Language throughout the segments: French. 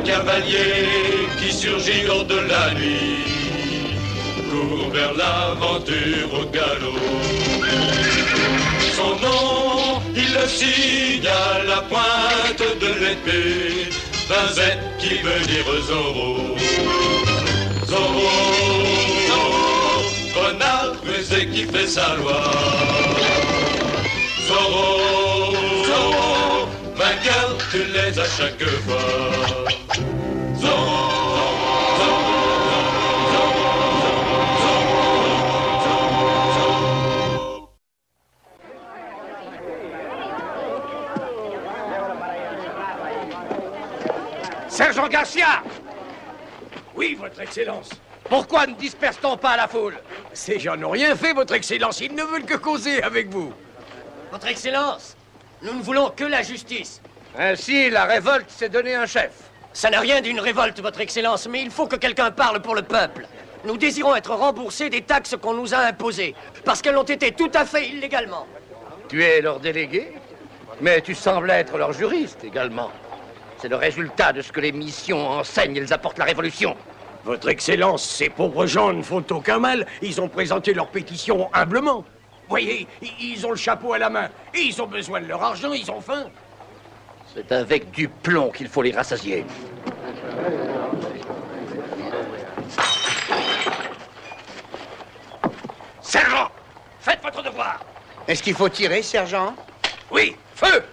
cavalier qui surgit hors de la nuit, court vers l'aventure au galop. Son nom, il le signe à la pointe de l'épée, d'un Z qui veut dire Zorro. Zorro, Zorro, renard rusé qui fait sa loi. Zorro, Zorro, vainqueur, tu l'es à chaque fois. Zorro. Sergent Garcia! Oui, votre Excellence. Pourquoi ne disperse-t-on pas la foule? Ces gens n'ont rien fait, votre Excellence. Ils ne veulent que causer avec vous. Votre Excellence, nous ne voulons que la justice. Ainsi, la révolte s'est donné un chef. Ça n'a rien d'une révolte, votre Excellence, mais il faut que quelqu'un parle pour le peuple. Nous désirons être remboursés des taxes qu'on nous a imposées, parce qu'elles ont été tout à fait illégalement. Tu es leur délégué, mais tu sembles être leur juriste également. C'est le résultat de ce que les missions enseignent. Elles apportent la révolution. Votre Excellence, ces pauvres gens ne font aucun mal. Ils ont présenté leur pétition humblement. Voyez, ils ont le chapeau à la main. Et ils ont besoin de leur argent, ils ont faim. C'est avec du plomb qu'il faut les rassasier. Sergent, faites votre devoir. Est-ce qu'il faut tirer, sergent? Oui, feu!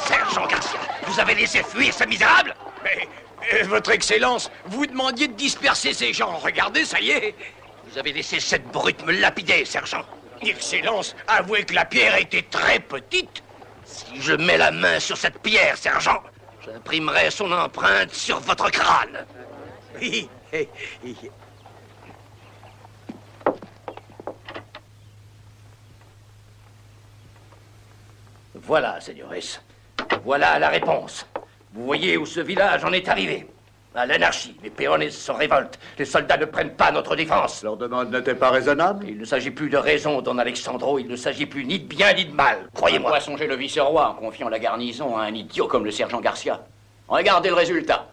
Sergent Garcia, vous avez laissé fuir ces misérables? Mais, votre Excellence, vous demandiez de disperser ces gens. Regardez, ça y est. Vous avez laissé cette brute me lapider, sergent. Excellence, avouez que la pierre était très petite. Si je mets la main sur cette pierre, sergent, j'imprimerai son empreinte sur votre crâne. Oui. Voilà, señores. Voilà la réponse. Vous voyez où ce village en est arrivé. À l'anarchie, les peones se révoltent. Les soldats ne prennent pas notre défense. Leur demande n'était pas raisonnable? Il ne s'agit plus de raison, don Alexandro. Il ne s'agit plus ni de bien ni de mal. Croyez-moi. On va songer le vice-roi en confiant la garnison à un idiot comme le sergent Garcia. Regardez le résultat.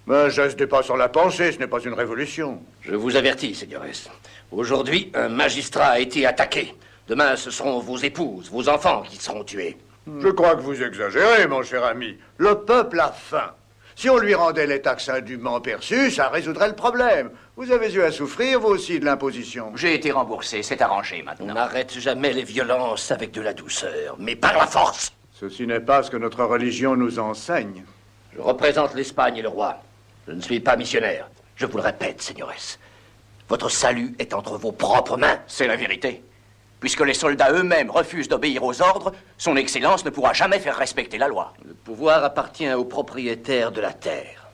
Un geste dépassant la pensée, ce n'est pas une révolution. Je vous avertis, señores. Aujourd'hui, un magistrat a été attaqué. Demain, ce seront vos épouses, vos enfants qui seront tués. Je crois que vous exagérez, mon cher ami. Le peuple a faim. Si on lui rendait les taxes indûment perçues, ça résoudrait le problème. Vous avez eu à souffrir, vous aussi, de l'imposition. J'ai été remboursé, c'est arrangé On maintenant. n'arrête jamais les violences avec de la douceur, mais par la force. Ceci n'est pas ce que notre religion nous enseigne. Je représente l'Espagne et le roi. Je ne suis pas missionnaire. Je vous le répète, señores. Votre salut est entre vos propres mains. C'est la vérité. Puisque les soldats eux-mêmes refusent d'obéir aux ordres, son Excellence ne pourra jamais faire respecter la loi. Le pouvoir appartient aux propriétaires de la terre.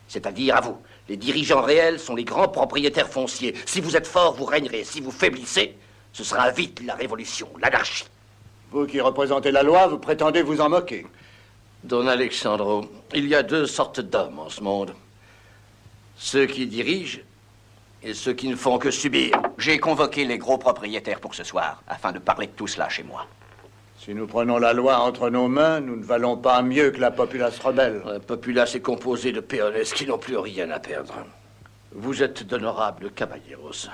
C'est-à-dire à vous. Les dirigeants réels sont les grands propriétaires fonciers. Si vous êtes forts, vous régnerez. Si vous faiblissez, ce sera vite la révolution, l'anarchie. Vous qui représentez la loi, vous prétendez vous en moquer. Don Alexandro, il y a deux sortes d'hommes en ce monde. Ceux qui dirigent et ceux qui ne font que subir. J'ai convoqué les gros propriétaires pour ce soir, afin de parler de tout cela chez moi. Si nous prenons la loi entre nos mains, nous ne valons pas mieux que la populace rebelle. La populace est composée de peones qui n'ont plus rien à perdre. Vous êtes d'honorables caballeros.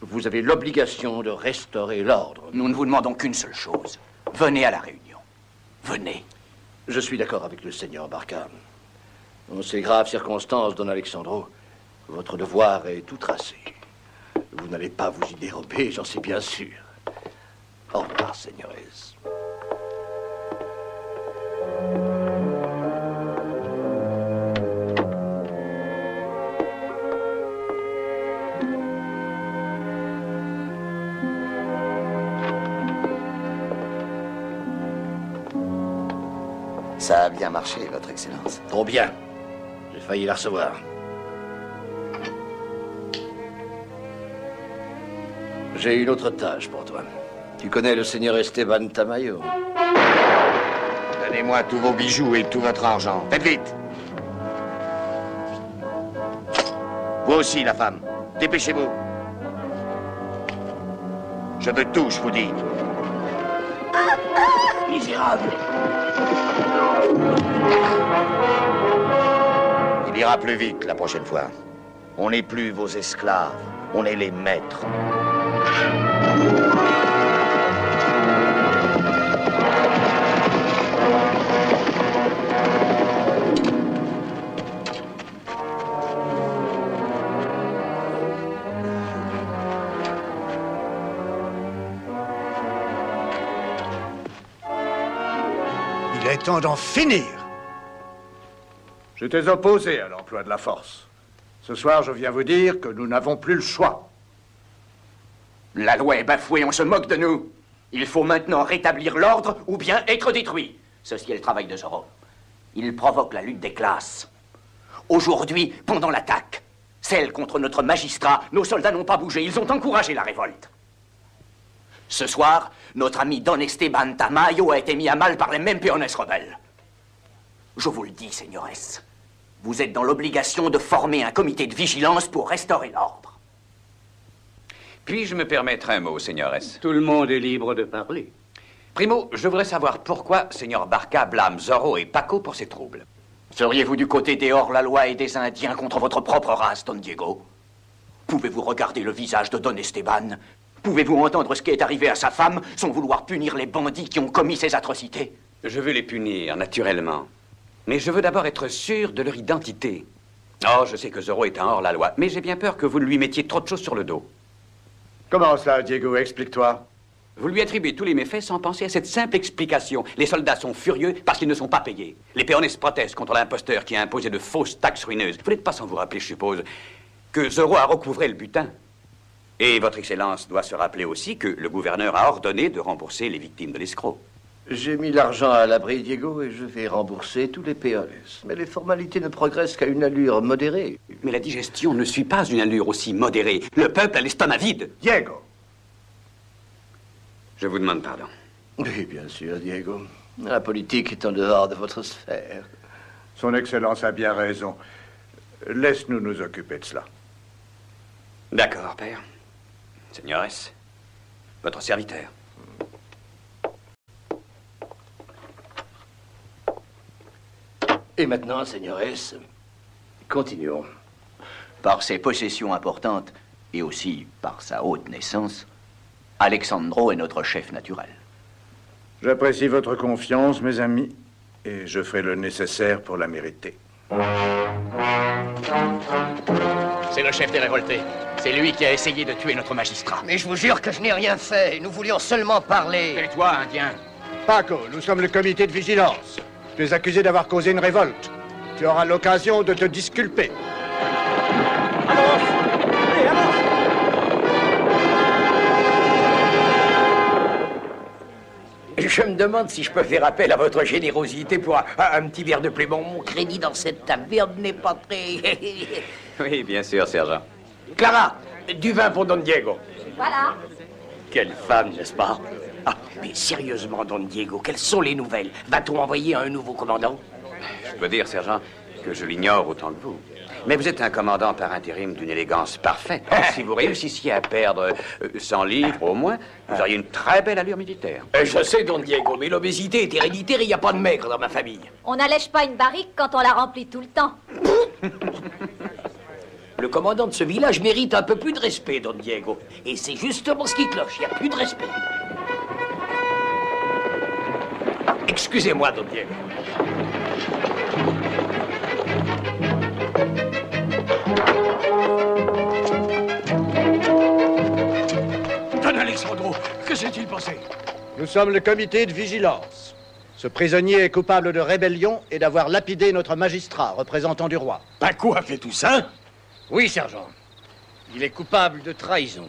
Vous avez l'obligation de restaurer l'ordre. Nous ne vous demandons qu'une seule chose. Venez à la réunion. Venez. Je suis d'accord avec le seigneur Barca. En ces graves circonstances, don Alexandro, votre devoir est tout tracé. Vous n'allez pas vous y dérober, j'en suis bien sûr. Au revoir, señores. Ça a bien marché, votre Excellence. Trop bien. J'ai failli la recevoir. J'ai une autre tâche pour toi. Tu connais le seigneur Esteban Tamayo? Donnez-moi tous vos bijoux et tout votre argent. Faites vite. Vous aussi, la femme. Dépêchez-vous. Je veux tout, je vous dis. Misérable. Il ira plus vite la prochaine fois. On n'est plus vos esclaves, on est les maîtres. Il est temps d'en finir. J'étais opposé à l'emploi de la force. Ce soir, je viens vous dire que nous n'avons plus le choix. La loi est bafouée, on se moque de nous. Il faut maintenant rétablir l'ordre ou bien être détruit. Ceci est le travail de Zorro. Il provoque la lutte des classes. Aujourd'hui, pendant l'attaque, celle contre notre magistrat, nos soldats n'ont pas bougé, ils ont encouragé la révolte. Ce soir, notre ami Don Esteban Tamayo a été mis à mal par les mêmes peones rebelles. Je vous le dis, señores, vous êtes dans l'obligation de former un comité de vigilance pour restaurer l'ordre. Puis-je me permettre un mot, señores? Tout le monde est libre de parler. Primo, je voudrais savoir pourquoi Señor Barca blâme Zorro et Paco pour ces troubles. Seriez-vous du côté des hors-la-loi et des Indiens contre votre propre race, Don Diego? Pouvez-vous regarder le visage de Don Esteban? Pouvez-vous entendre ce qui est arrivé à sa femme sans vouloir punir les bandits qui ont commis ces atrocités? Je veux les punir, naturellement. Mais je veux d'abord être sûr de leur identité. Oh, je sais que Zorro est un hors-la-loi, mais j'ai bien peur que vous ne lui mettiez trop de choses sur le dos. Comment ça, Diego? Explique-toi. Vous lui attribuez tous les méfaits sans penser à cette simple explication. Les soldats sont furieux parce qu'ils ne sont pas payés. Les peones protestent contre l'imposteur qui a imposé de fausses taxes ruineuses. Vous n'êtes pas sans vous rappeler, je suppose, que Zorro a recouvré le butin. Et votre Excellence doit se rappeler aussi que le gouverneur a ordonné de rembourser les victimes de l'escroc. J'ai mis l'argent à l'abri, Diego, et je vais rembourser tous les peones. Mais les formalités ne progressent qu'à une allure modérée. Mais la digestion ne suit pas une allure aussi modérée. Le peuple a l'estomac vide. Diego! Je vous demande pardon. Oui, bien sûr, Diego. La politique est en dehors de votre sphère. Son Excellence a bien raison. Laisse-nous nous occuper de cela. D'accord, père. Señores, votre serviteur. Et maintenant, señores, continuons. Par ses possessions importantes et aussi par sa haute naissance, Alexandro est notre chef naturel. J'apprécie votre confiance, mes amis, et je ferai le nécessaire pour la mériter. C'est le chef des révoltés. C'est lui qui a essayé de tuer notre magistrat. Mais je vous jure que je n'ai rien fait. Nous voulions seulement parler. Et toi, Indien? Paco, nous sommes le comité de vigilance. Tu es accusé d'avoir causé une révolte. Tu auras l'occasion de te disculper. Je me demande si je peux faire appel à votre générosité pour un petit verre de plus. Bon, mon crédit dans cette taverne n'est pas très... Oui, bien sûr, sergent. Clara, du vin pour Don Diego. Voilà. Quelle femme, n'est-ce pas? Ah, mais sérieusement, Don Diego, quelles sont les nouvelles? Va-t-on envoyer un nouveau commandant? Je peux dire, sergent, que je l'ignore autant que vous. Mais vous êtes un commandant par intérim d'une élégance parfaite. Si vous réussissiez à perdre 100 livres au moins, vous auriez une très belle allure militaire. Je sais, Don Diego, mais l'obésité est héréditaire et il n'y a pas de maigre dans ma famille. On n'allège pas une barrique quand on la remplit tout le temps. Le commandant de ce village mérite un peu plus de respect, Don Diego. Et c'est justement ce qui cloche, il n'y a plus de respect. Excusez-moi, Don Diego. Don Alexandro, que s'est-il passé? Nous sommes le comité de vigilance. Ce prisonnier est coupable de rébellion et d'avoir lapidé notre magistrat, représentant du roi. Paco a fait tout ça? Oui, sergent. Il est coupable de trahison.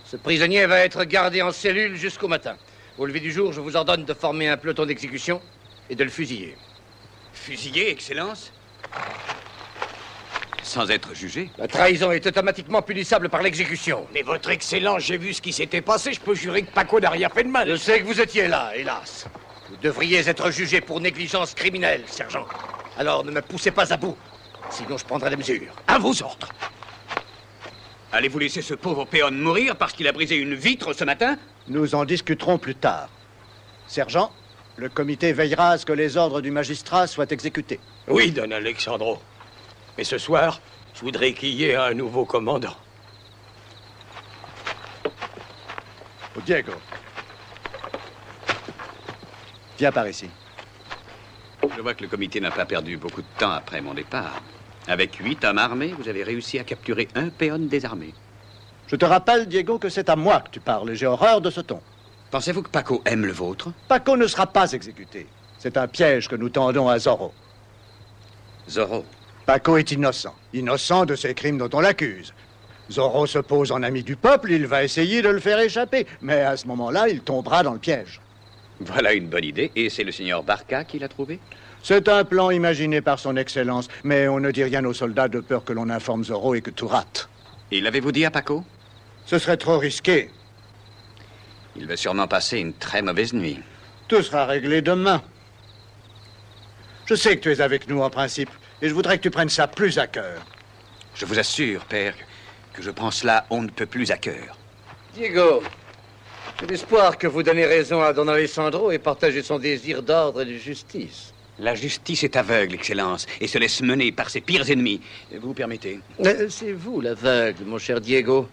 Ce prisonnier va être gardé en cellule jusqu'au matin. Au lever du jour, je vous ordonne de former un peloton d'exécution et de le fusiller. Fusillé, Excellence? Sans être jugé? La trahison est automatiquement punissable par l'exécution. Mais votre Excellence, j'ai vu ce qui s'était passé. Je peux jurer que Paco n'a rien fait de mal. Je sais que vous étiez là, hélas. Vous devriez être jugé pour négligence criminelle, sergent. Alors ne me poussez pas à bout. Sinon, je prendrai des mesures. À vos ordres. Allez-vous laisser ce pauvre péone mourir parce qu'il a brisé une vitre ce matin? Nous en discuterons plus tard. Sergent, Le comité veillera à ce que les ordres du magistrat soient exécutés. Oui, Don Alexandro. Mais ce soir, je voudrais qu'il y ait un nouveau commandant. Oh, Diego. Viens par ici. Je vois que le comité n'a pas perdu beaucoup de temps après mon départ. Avec 8 hommes armés, vous avez réussi à capturer un péon désarmé. Je te rappelle, Diego, que c'est à moi que tu parles et j'ai horreur de ce ton. Pensez-vous que Paco aime le vôtre? Paco ne sera pas exécuté. C'est un piège que nous tendons à Zorro. Zorro? Paco est innocent. Innocent de ces crimes dont on l'accuse. Zorro se pose en ami du peuple, il va essayer de le faire échapper. Mais à ce moment-là, il tombera dans le piège. Voilà une bonne idée. Et c'est le seigneur Barca qui l'a trouvé? C'est un plan imaginé par son excellence, mais on ne dit rien aux soldats de peur que l'on informe Zorro et que tout rate. Et l'avez-vous dit à Paco? Ce serait trop risqué. Il va sûrement passer une très mauvaise nuit. Tout sera réglé demain. Je sais que tu es avec nous en principe, et je voudrais que tu prennes ça plus à cœur. Je vous assure, père, que je prends cela on ne peut plus à cœur. Diego, j'ai l'espoir que vous donnez raison à Don Alessandro et partagez son désir d'ordre et de justice. La justice est aveugle, Excellence, et se laisse mener par ses pires ennemis. Vous permettez? C'est vous l'aveugle, mon cher Diego.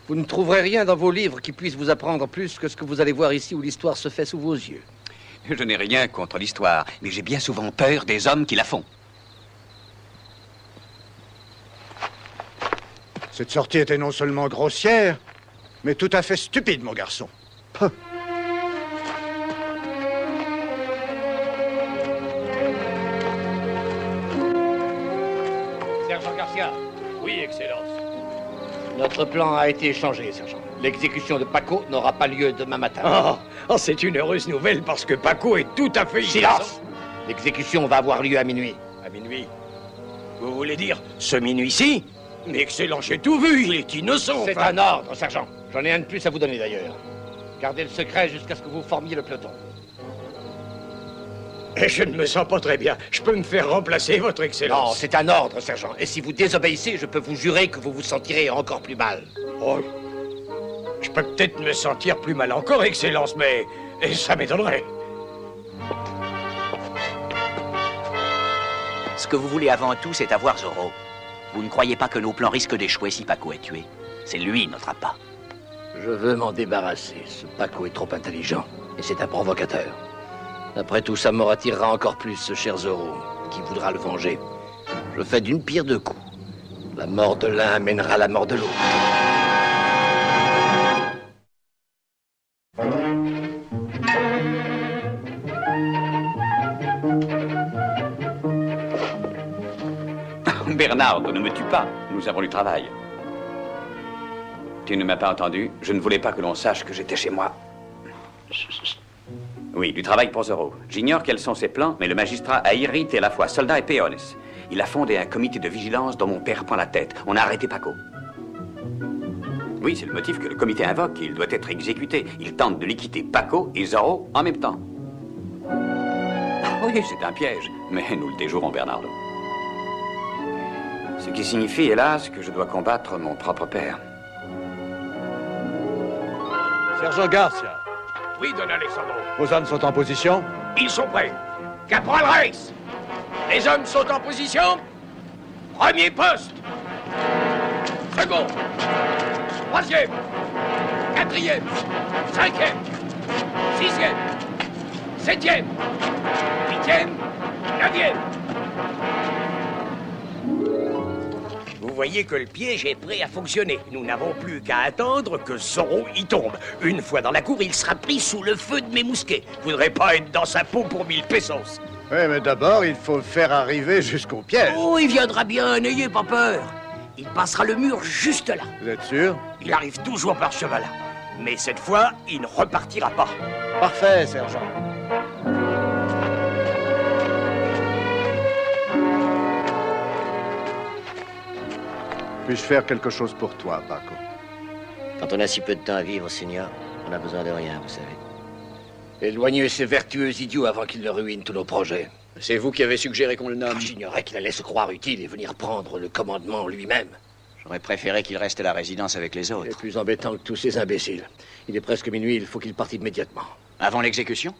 Vous ne trouverez rien dans vos livres qui puisse vous apprendre plus que ce que vous allez voir ici où l'histoire se fait sous vos yeux. Je n'ai rien contre l'histoire, mais j'ai bien souvent peur des hommes qui la font. Cette sortie était non seulement grossière, mais tout à fait stupide, mon garçon. Peu. Sergent Garcia. Oui, Excellence. Notre plan a été changé, sergent. L'exécution de Paco n'aura pas lieu demain matin. C'est une heureuse nouvelle parce que Paco est tout à fait Silence! L'exécution va avoir lieu à minuit. À minuit? Vous voulez dire ce minuit-ci? Mais Excellence, j'ai tout vu, il est innocent. C'est un ordre, sergent. J'en ai un de plus à vous donner d'ailleurs. Gardez le secret jusqu'à ce que vous formiez le peloton. Et je ne me sens pas très bien. Je peux me faire remplacer, votre Excellence? Non, c'est un ordre, sergent. Et si vous désobéissez, je peux vous jurer que vous vous sentirez encore plus mal. Oh, je peux peut-être me sentir plus mal encore, Excellence, mais ça m'étonnerait. Ce que vous voulez avant tout, c'est avoir Zorro. Vous ne croyez pas que nos plans risquent d'échouer si Paco est tué? C'est lui notre appât. Je veux m'en débarrasser. Ce Paco est trop intelligent. Et c'est un provocateur. Après tout, sa mort attirera encore plus ce cher Zorro, qui voudra le venger. Je fais d'une pierre deux coups. La mort de l'un amènera la mort de l'autre. Bernard, ne me tue pas. Nous avons du travail. Tu ne m'as pas entendu? Je ne voulais pas que l'on sache que j'étais chez moi. Oui, du travail pour Zorro. J'ignore quels sont ses plans, mais le magistrat a irrité à la fois soldats et peones. Il a fondé un comité de vigilance dont mon père prend la tête. On a arrêté Paco. Oui, c'est le motif que le comité invoque. Il doit être exécuté. Il tente de liquider Paco et Zorro en même temps. Oui, c'est un piège, mais nous le déjouerons, Bernardo. Ce qui signifie, hélas, que je dois combattre mon propre père. Sergent Garcia, Oui, Don Alessandro. vos hommes sont en position? Ils sont prêts. Caporal Reis, les hommes sont en position. Premier poste. Second. Troisième. Quatrième. Cinquième. Sixième. Septième. Huitième. Neuvième. Vous voyez que le piège est prêt à fonctionner. Nous n'avons plus qu'à attendre que Zorro y tombe. Une fois dans la cour, il sera pris sous le feu de mes mousquets. Je voudrais pas être dans sa peau pour 1000 pesos. Oui, mais d'abord, il faut le faire arriver jusqu'au piège. Oh, il viendra bien, n'ayez pas peur. Il passera le mur juste là. Vous êtes sûr? Il arrive toujours par chemin là. Mais cette fois, il ne repartira pas. Parfait, sergent. Puis-je faire quelque chose pour toi, Paco? Quand on a si peu de temps à vivre, Seigneur, on n'a besoin de rien, vous savez. Éloignez ces vertueux idiots avant qu'ils ne ruinent tous nos projets. C'est vous qui avez suggéré qu'on le nomme. J'ignorais qu'il allait se croire utile et venir prendre le commandement lui-même. J'aurais préféré qu'il reste à la résidence avec les autres. Il est plus embêtant que tous ces imbéciles. Il est presque minuit, il faut qu'il parte immédiatement. Avant l'exécution?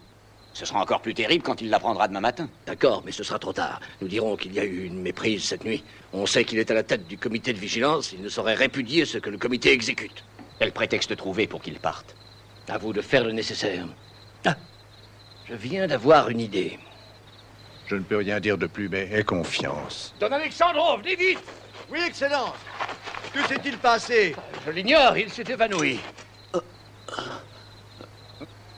Ce sera encore plus terrible quand il l'apprendra demain matin. D'accord, mais ce sera trop tard. Nous dirons qu'il y a eu une méprise cette nuit. On sait qu'il est à la tête du comité de vigilance. Il ne saurait répudier ce que le comité exécute. Quel prétexte trouver pour qu'il parte? À vous de faire le nécessaire. Ah, je viens d'avoir une idée. Je ne peux rien dire de plus, mais aie confiance. Don Alexandro, venez vite! Oui, Excellence. Que s'est-il passé? Je l'ignore, il s'est évanoui.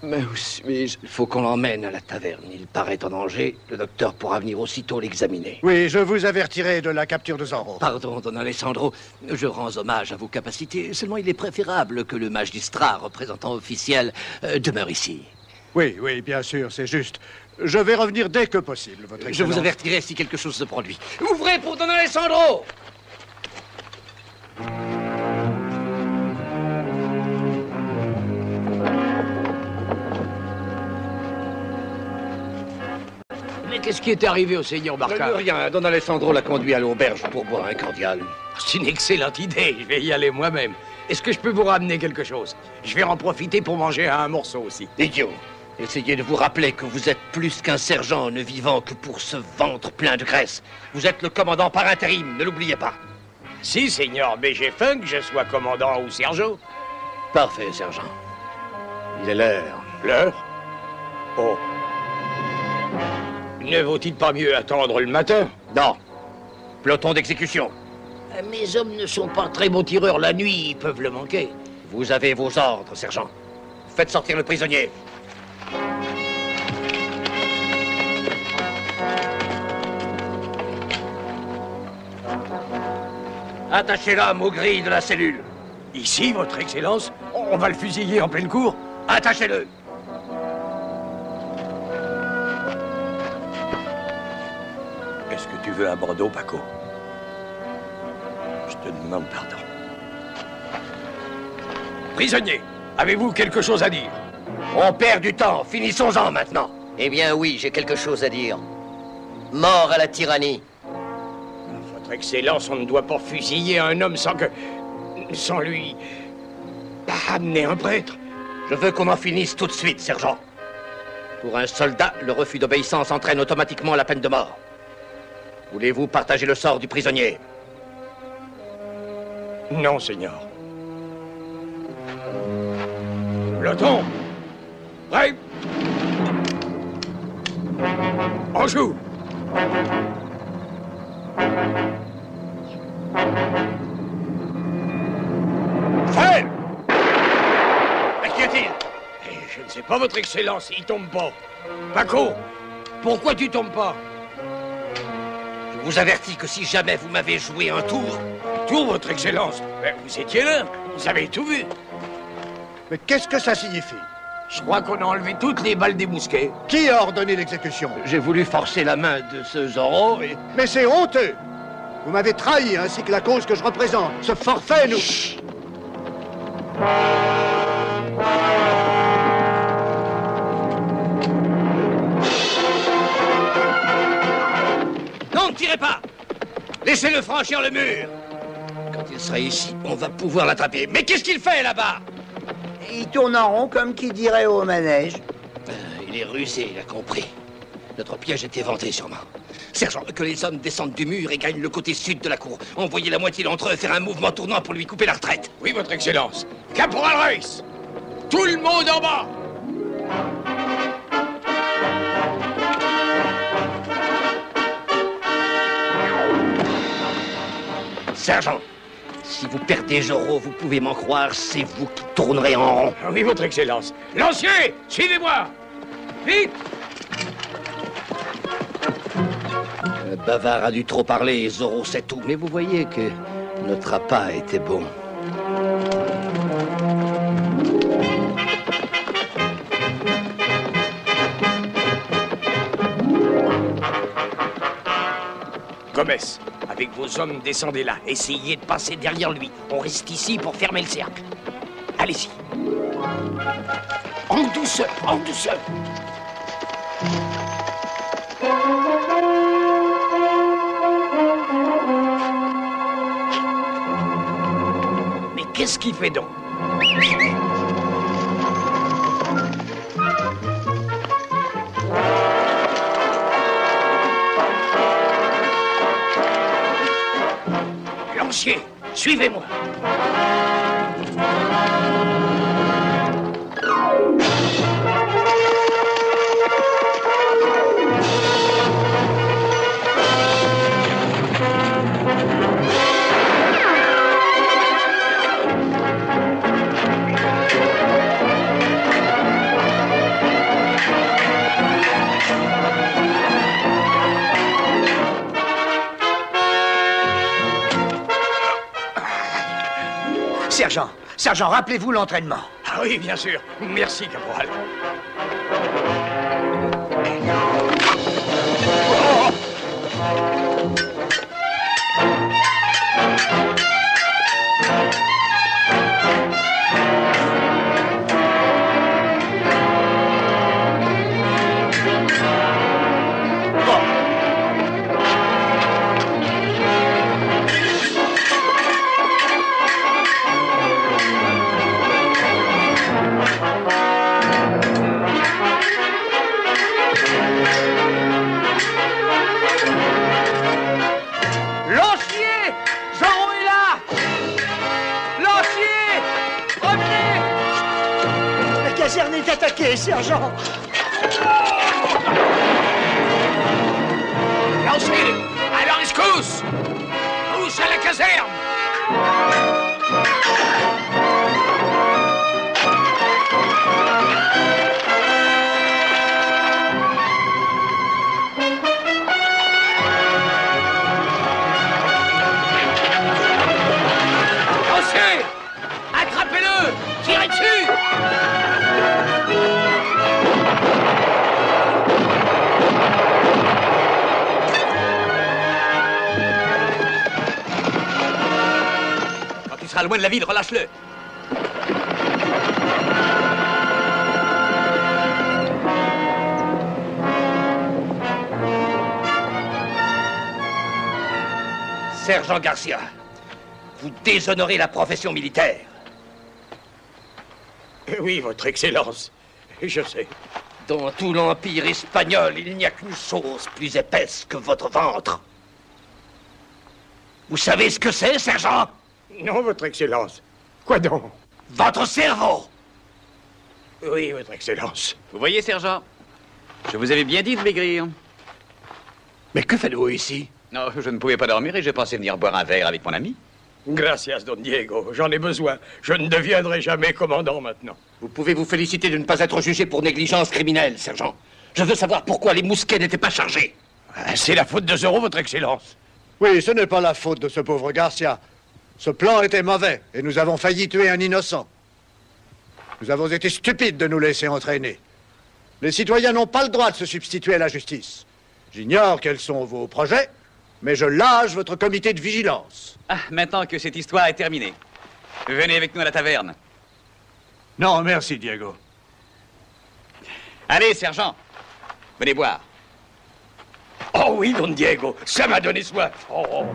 Mais où suis-je? Il faut qu'on l'emmène à la taverne. Il paraît en danger. Le docteur pourra venir aussitôt l'examiner. Oui, je vous avertirai de la capture de Zorro. Pardon, Don Alessandro. Je rends hommage à vos capacités. Seulement, il est préférable que le magistrat représentant officiel demeure ici. Oui, oui, bien sûr, c'est juste. Je vais revenir dès que possible, votre Excellence. Je vous avertirai si quelque chose se produit. Ouvrez pour Don Alessandro! Mais qu'est-ce qui est arrivé au seigneur Barca? Rien. Don Alessandro l'a conduit à l'auberge pour boire un cordial. C'est une excellente idée. Je vais y aller moi-même. Est-ce que je peux vous ramener quelque chose? Je vais en profiter pour manger un morceau aussi. Idiot. Essayez de vous rappeler que vous êtes plus qu'un sergent ne vivant que pour ce ventre plein de graisse. Vous êtes le commandant par intérim, ne l'oubliez pas. Si, seigneur, mais j'ai faim que je sois commandant ou sergent. Parfait, sergent. Il est l'heure. L'heure? Oh. Ne vaut-il pas mieux attendre le matin? Non. Peloton d'exécution. Mes hommes ne sont pas très bons tireurs la nuit, ils peuvent le manquer. Vous avez vos ordres, sergent. Faites sortir le prisonnier. Attachez l'homme aux grilles de la cellule. Ici, votre Excellence? On va le fusiller en pleine cour? Attachez-le. Est-ce que tu veux un Bordeaux, Paco? Je te demande pardon. Prisonnier, avez-vous quelque chose à dire? On perd du temps, finissons-en maintenant. Eh bien oui, j'ai quelque chose à dire. Mort à la tyrannie. Votre Excellence, on ne doit pas fusiller un homme sans lui amener un prêtre. Je veux qu'on en finisse tout de suite, sergent. Pour un soldat, le refus d'obéissance entraîne automatiquement la peine de mort. Voulez-vous partager le sort du prisonnier? Non, seigneur. Peloton! Prêt? On joue! Fait! Mais qu'y a-t-il? Je ne sais pas, votre Excellence, il tombe pas. Paco, pourquoi tu tombes pas? Je vous avertis que si jamais vous m'avez joué un tour... Tour, votre Excellence? Ben, vous étiez là, vous avez tout vu. Mais qu'est-ce que ça signifie? Je crois qu'on a enlevé toutes les balles des mousquets. Qui a ordonné l'exécution? J'ai voulu forcer la main de ce Zorro et... Mais c'est honteux! Vous m'avez trahi, ainsi que la cause que je représente. Ce forfait, nous... Chut. Non, ne tirez pas! Laissez-le franchir le mur! Quand il sera ici, on va pouvoir l'attraper. Mais qu'est-ce qu'il fait là-bas? Il tourne en rond comme qui dirait au manège. Il est rusé, il a compris. Notre piège est éventé, sûrement. Sergent, que les hommes descendent du mur et gagnent le côté sud de la cour. Envoyez la moitié d'entre eux faire un mouvement tournant pour lui couper la retraite. Oui, votre Excellence. Caporal Reiss! Tout le monde en bas! Sergent, si vous perdez Zorro, vous pouvez m'en croire, c'est vous qui tournerez en rond. Ah oui, votre Excellence. Lancier, suivez-moi! Vite! Le bavard a dû trop parler et Zorro sait tout. Mais vous voyez que notre appât était bon. Gomez, avec vos hommes, descendez là. Essayez de passer derrière lui. On reste ici pour fermer le cercle. Allez-y. En douceur, en douceur. Mais qu'est-ce qu'il fait donc? Lancier, suivez-moi. Sergent, rappelez-vous l'entraînement. Ah oui, bien sûr. Merci, caporal. La caserne est attaquée, sergent. Lancier, à la rescousse! Tous à la caserne! Lancier! Attrapez-le! Tirez dessus! Tu seras loin de la ville, relâche-le. Sergent Garcia, vous déshonorez la profession militaire. Oui, votre Excellence, je sais. Dans tout l'Empire espagnol, il n'y a qu'une chose plus épaisse que votre ventre. Vous savez ce que c'est, sergent? Non, votre Excellence. Quoi donc? Votre cerveau! Oui, votre Excellence. Vous voyez, sergent, je vous avais bien dit de maigrir. Mais que faites-vous ici? Non, je ne pouvais pas dormir et j'ai pensé venir boire un verre avec mon ami. Gracias, Don Diego. J'en ai besoin. Je ne deviendrai jamais commandant maintenant. Vous pouvez vous féliciter de ne pas être jugé pour négligence criminelle, sergent. Je veux savoir pourquoi les mousquets n'étaient pas chargés. C'est la faute de Zorro, votre Excellence. Oui, ce n'est pas la faute de ce pauvre Garcia. Ce plan était mauvais et nous avons failli tuer un innocent. Nous avons été stupides de nous laisser entraîner. Les citoyens n'ont pas le droit de se substituer à la justice. J'ignore quels sont vos projets, mais je lâche votre comité de vigilance. Ah, maintenant que cette histoire est terminée, venez avec nous à la taverne. Non, merci, Diego. Allez, sergent, venez boire. Oh oui, Don Diego, ça m'a donné soif. Oh.